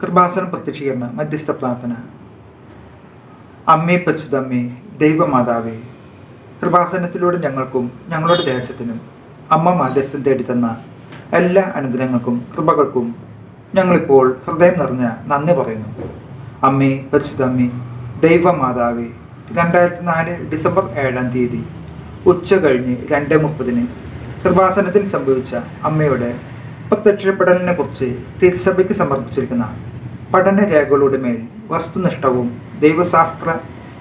കൃപാസന പ്രത്യക്ഷീകരണ മധ്യസ്ഥ പ്രാർത്ഥന. അമ്മേ പരിശുദ്ധമ്മേ, ദൈവമാതാവേ, കൃപാസനത്തിലൂടെ ഞങ്ങൾക്കും ഞങ്ങളുടെ ദേശത്തിനും അമ്മ മാധ്യസ്ഥം തേടിത്തന്ന എല്ലാ അനുഗ്രഹങ്ങൾക്കും കൃപകൾക്കും ഞങ്ങളിപ്പോൾ ഹൃദയം നിറഞ്ഞ നന്ദി പറയുന്നു. അമ്മേ പരിശുദ്ധമ്മേ, ദൈവമാതാവേ, 2004 ഡിസംബർ 7 ഉച്ച കഴിഞ്ഞ് 2:30 കൃപാസനത്തിൽ സംഭവിച്ച അമ്മയുടെ പ്രത്യക്ഷപ്പെടലിനെ കുറിച്ച് തിരുസഭയ്ക്ക് സമർപ്പിച്ചിരിക്കുന്ന പഠനരേഖകളുടെ മേൽ വസ്തുനിഷ്ഠവും ദൈവശാസ്ത്ര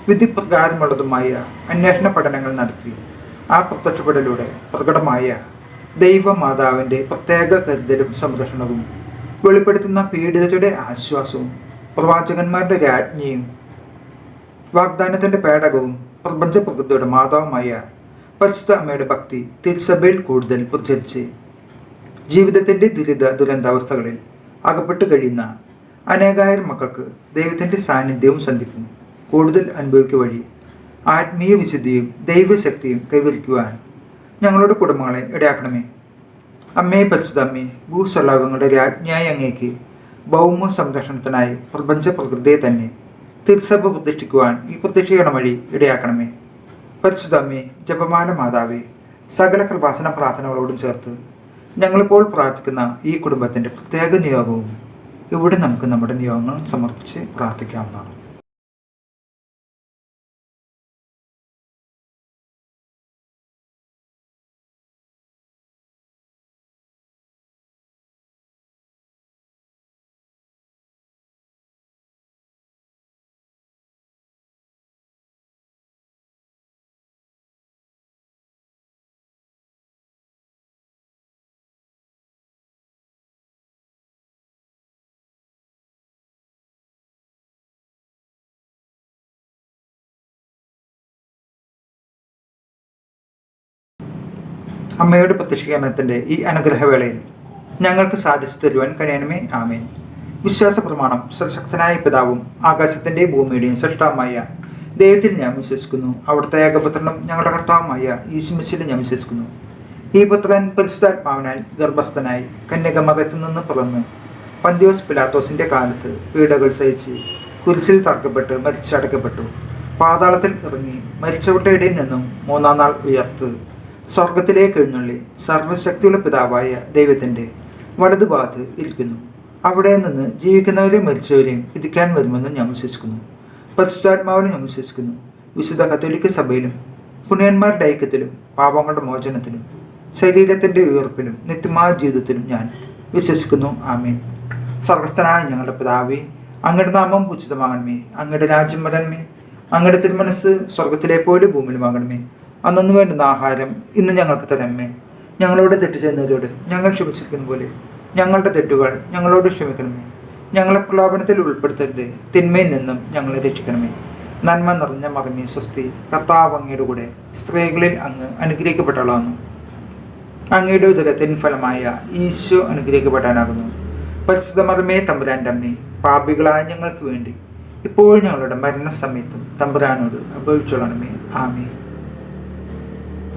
വിധിപ്രകാരമുള്ളതുമായ അന്വേഷണ പഠനങ്ങൾ നടത്തി ആ പ്രത്യക്ഷപ്പെടലിലൂടെ പ്രകടമായ ദൈവമാതാവിൻ്റെ പ്രത്യേക കരുതലും സംരക്ഷണവും വെളിപ്പെടുത്തുന്ന പീഡിതരുടെ ആശ്വാസവും പ്രവാചകന്മാരുടെ രാജ്ഞിയും വാഗ്ദാനത്തിൻ്റെ പേടകവും പ്രപഞ്ച പ്രകൃതിയുടെ മാതാവുമായ പരിശുദ്ധ അമ്മയുടെ ഭക്തി തിരുസഭയിൽ കൂടുതൽ പ്രചരിച്ച് ജീവിതത്തിൻ്റെ ദുരന്താവസ്ഥകളിൽ അകപ്പെട്ട് കഴിയുന്ന അനേകായിരം മക്കൾക്ക് ദൈവത്തിൻ്റെ സാന്നിധ്യവും സന്ധിപ്പും കൂടുതൽ അനുഭവിക്കുക വഴി ആത്മീയ വിശുദ്ധിയും ദൈവശക്തിയും കൈവരിക്കുവാൻ ഞങ്ങളുടെ കുടുംബങ്ങളെ ഇടയാക്കണമേ. അമ്മയെ പരിശുദ്ധ അമ്മേ, ഭൂസ്വലാകങ്ങളുടെ രാജ്ഞിയായ അങ്ങേക്ക് ഭൗമ സംരക്ഷണത്തിനായി പ്രപഞ്ച പ്രകൃതിയെ തന്നെ തിരുസഭ പ്രതിഷ്ഠിക്കുവാൻ ഈ പ്രത്യക്ഷീകരണം വഴി ഇടയാക്കണമേ. പരിശുദ്ധ അമ്മേ, ജപമാല മാതാവേ, സകല കൃപാസന പ്രാർത്ഥനകളോടും ചേർത്ത് ഞങ്ങളിപ്പോൾ പ്രാർത്ഥിക്കുന്ന ഈ കുടുംബത്തിൻ്റെ പ്രത്യേക നിയോഗവും ഇവിടെ നമുക്ക് നമ്മുടെ നിയോഗങ്ങൾ സമർപ്പിച്ച് പ്രാർത്ഥിക്കാവുന്നതാണ്. അമ്മയുടെ പ്രത്യക്ഷീകരണത്തിൻ്റെ ഈ അനുഗ്രഹവേളയിൽ ഞങ്ങൾക്ക് സാധിച്ചു തരുവാൻ കഴിയണമേ. ആമേൻ. വിശ്വാസ പ്രമാണം. സർശക്തനായ പിതാവും ആകാശത്തിൻ്റെയും ഭൂമിയുടെയും സൃഷ്ടാവുമായ ദൈവത്തിൽ ഞാൻ വിശ്വസിക്കുന്നു. അവിടുത്തെ ഏകപുത്രനും ഞങ്ങളുടെ കർത്താവുമായ യേശുമിശിഹായിൽ ഞാൻ വിശ്വസിക്കുന്നു. ഈ പുത്രൻ പരിശുദ്ധാത്മാവിനാൽ ഗർഭസ്ഥനായി കന്യകമറിയത്തിൽ നിന്ന് പിറന്ന് പന്തിയോസ് പിലാത്തോസിൻ്റെ കാലത്ത് പീഡകൾ സഹിച്ച് കുരിശിൽ തറക്കപ്പെട്ട് മരിച്ചടക്കപ്പെട്ടു. പാതാളത്തിൽ ഇറങ്ങി മരിച്ചവരുടെ ഇടയിൽ നിന്നും 3-ാം നാൾ ഉയർത്ത് സ്വർഗത്തിലേക്ക് എഴുന്നള്ളി സർവശക്തിയുള്ള പിതാവായ ദൈവത്തിൻ്റെ വലതുഭാഗത്ത് ഇരിക്കുന്നു. അവിടെ നിന്ന് ജീവിക്കുന്നവരെയും മരിച്ചവരെയും വിധിക്കാൻ വരുമെന്ന് ഞാൻ വിശ്വസിക്കുന്നു. പരിശുദ്ധാത്മാവിനെ ഞാൻ വിശ്വസിക്കുന്നു. വിശുദ്ധ കത്തോലിക്ക സഭയിലും പുണ്യന്മാരുടെ ഐക്യത്തിലും പാപങ്ങളുടെ മോചനത്തിലും ശരീരത്തിൻ്റെ ഉയർപ്പിലും നിത്യമായ ജീവിതത്തിലും ഞാൻ വിശ്വസിക്കുന്നു. ആമേൻ. സ്വർഗസ്ഥനായ ഞങ്ങളുടെ പിതാവേ, അങ്ങയുടെ നാമം പൂജിതമാകണമേ. അങ്ങയുടെ രാജ്യം വരണമേ. അങ്ങയുടെ തിരുമനസ് സ്വർഗത്തിലെ പോലെ ഭൂമിയിലുമാകണമേ. അന്നു വേണ്ടുന്ന ആഹാരം ഇന്ന് ഞങ്ങൾക്ക് തരണമേ. ഞങ്ങളോട് തെറ്റ് ചെയ്യുന്നവരോട് ഞങ്ങൾ ക്ഷമിച്ചിരിക്കുന്ന പോലെ ഞങ്ങളുടെ തെറ്റുകൾ ഞങ്ങളോട് ക്ഷമിക്കണമേ. ഞങ്ങളെ പ്രലോഭനത്തിൽ ഉൾപ്പെടുത്തരുത്, തിന്മയിൽ നിന്നും ഞങ്ങളെ രക്ഷിക്കണമേ. നന്മ നിറഞ്ഞ മറിമേ സ്വസ്തി, കർത്താവ് അങ്ങയുടെ കൂടെ സ്ത്രീകളിൽ അങ്ങ് അനുഗ്രഹിക്കപ്പെട്ടവളാകുന്നു. അങ്ങയുടെ ഉദരത്തിൻ ഫലമായ ഈശോ അനുഗ്രഹിക്കപ്പെടാനാകുന്നു. പരിശുദ്ധ മറിമേ തമ്പുരാൻ്റെ അമ്മേ, പാപികളായ ഞങ്ങൾക്ക് വേണ്ടി ഇപ്പോൾ ഞങ്ങളുടെ മരണസമയത്തും തമ്പുരാനോട് അപേക്ഷിച്ചോളണമേ. ആമേൻ.